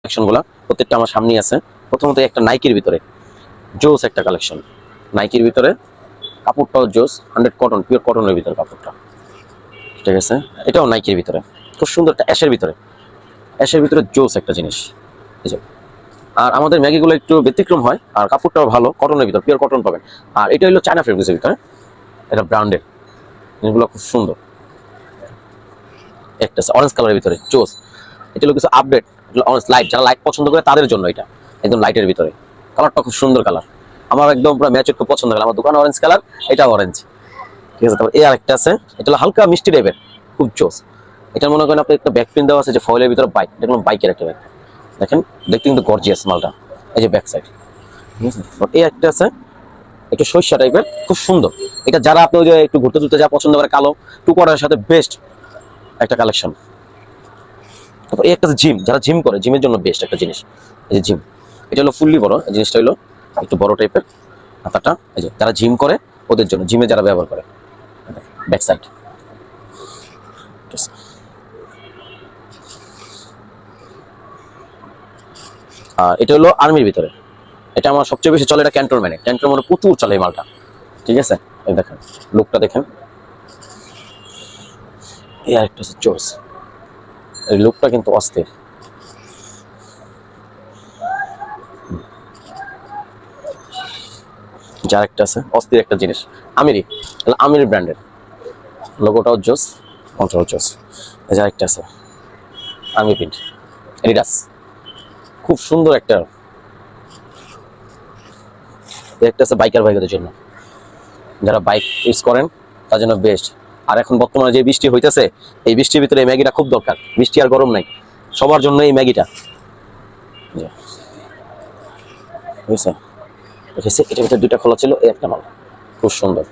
কালেকশনগুলো প্রত্যেকটা আমার সামনেই আছে। প্রথমত একটা নাইকির ভিতরে জোস একটা কালেকশন, নাইকির ভিতরে কাপড়টাও জোস, 100 কটন, পিওর কটনের ভিতরে কাপড়টা, ঠিক আছে। এটাও নাইকির ভিতরে খুব সুন্দর একটা অ্যাশের ভিতরে জোস একটা জিনিস, এই যে। আর আমাদের ম্যাগিগুলো একটু ব্যতিক্রম হয়, আর কাপড়টাও ভালো, কটনের ভিতরে পিওর কটন পাবেন। আর এটা হলো চায়না ফেব্রিক্সের ভিতরে, এটা ব্র্যান্ডের, এগুলো খুব সুন্দর। একটা অরেঞ্জ কালারের ভিতরে জোস, এটা হলো কিছু আপডেট, অরেঞ্জ লাইট, যারা লাইট পছন্দ করে তাদের জন্য এটা একদম লাইটের ভিতরে। কালারটা খুব সুন্দর কালার, আমার একদম পুরো ম্যাচ খুব পছন্দ কালার। আমার দোকানে অরেঞ্জ কালার, এটা অরেঞ্জ, ঠিক আছে। তারপর এই আরেকটা আছে, এটা হলো হালকা মিষ্টি টাইপের, খুব জোস। এটা মনে করেন আপনি একটা ব্যাক প্রিন্ট দেওয়া আছে যে ফয়েলের ভিতরে বাইক, এটা কোনো বাইকের একটা ব্যাগ, দেখেন দেখতে কিন্তু গর্জিয়াস মালটা, এই যে ব্যাক সাইড, ঠিক আছে। এই একটা আছে একটু সরিষা টাইপের, খুব সুন্দর। এটা যারা আপনি ওই যে একটু ঘুরতে ঘুরতে যা পছন্দ করে, কালো টুকরার সাথে বেস্ট একটা কালেকশন। তারপর এই একটা জিম, যারা জিম করে জিমের জন্য বেস্ট একটা জিনিস, এই যে জিম, এটা হলো ফুললি বড়, এই জিনিসটা হলো একটু বড় টাইপের হাতাটা, এই যে যারা জিম করে ওদের জন্য, জিমে যারা ব্যবহার করে, ব্যাক সাইড। আর এটা হলো আর্মির ভিতরে, এটা আমার সবচেয়ে বেশি চলে, এটা ক্যান্টনমেন্টে প্রচুর চলে এই মালটা, ঠিক আছে। এই দেখেন লুকটা দেখেন, এই আরেকটা হচ্ছে চোস, এই লুকটা কিন্তু অস্থির। যার একটা আছে অস্থির একটা জিনিস, আমিরি ব্র্যান্ডের, লোগোটাও জোস, কন্ট্রোল জোস। যার একটা আছে আর্মি প্রিন্ট, এডিডাস, খুব সুন্দর একটা। একটা আছে বাইকার ভাইদের জন্য, যারা বাইক ইউজ করেন তার জন্য বেস্ট। আর এখন বর্তমানে যে বৃষ্টি হইতেছে, এই বৃষ্টির ভিতরে এই ম্যাগিটা খুব দরকার, বৃষ্টি আর গরম নাই, সবার জন্য এই ম্যাগিটা, বুঝছেন। এটার ভিতরে দুইটা খোলা ছিল, এই একটা মাল খুব সুন্দর,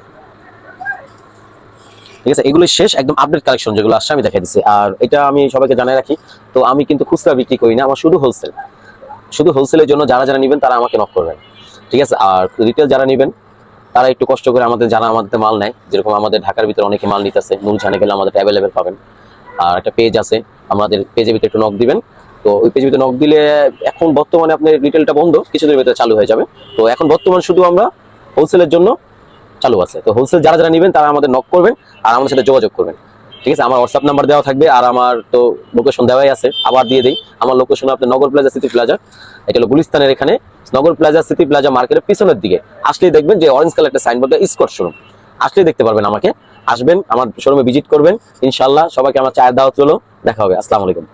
ঠিক আছে। এগুলো শেষ, একদম আপডেট কালেকশন যেগুলো আসছে আমি দেখাই দিচ্ছি। আর এটা আমি সবাইকে জানাই রাখি, তো আমি কিন্তু খুচরা বিক্রি করি না, আমার শুধু হোলসেলের জন্য যারা যারা নেবেন তারা আমাকে নক করবেন, ঠিক আছে। আর রিটেল যারা নেবেন তারা একটু কষ্ট করে আমাদের মাল নেয়, যেরকম আমাদের ঢাকার ভিতরে অনেকে মাল নিতেছে, নূরজাহানে গেলে আমাদের অ্যাভেলেবেল পাবেন। আর একটা পেজ আছে, আমাদের পেজের ভিতরে একটু নক দিবেন, তো ওই পেজের ভিতরে নক দিলে এখন বর্তমানে আপনার রিটেলটা বন্ধ, কিছুদিনের ভিতরে চালু হয়ে যাবে। তো এখন বর্তমান শুধু আমরা হোলসেলের জন্য চালু আছে, তো হোলসেল যারা যারা নেবেন তারা আমাদের নক করবেন আর আমাদের সাথে যোগাযোগ করবেন, ঠিক আছে। আমার হোয়াটসঅ্যাপ নাম্বার দেওয়া থাকবে, আর আমার তো লোকেশন দেওয়াই আছে, আবার দিয়ে দিই। আমার লোকেশন আপনার নগর প্লাজা, সিটি প্লাজা, এটা হলো গুলিস্তানের এখানে, নগর প্লাজা সিটি প্লাজা মার্কেটের পিছনের দিকে আসলেই দেখবেন যে অরেঞ্জ কালার একটা সাইনবোর্ড, স্কট শোরুম, আসলেই দেখতে পারবেন আমাকে। আসবেন, আমার শোরুমে ভিজিট করবেন, ইনশাল্লাহ। সবাইকে আমার চায়ের দাওয়াত হলো, দেখা হবে। আসসালামু আলাইকুম।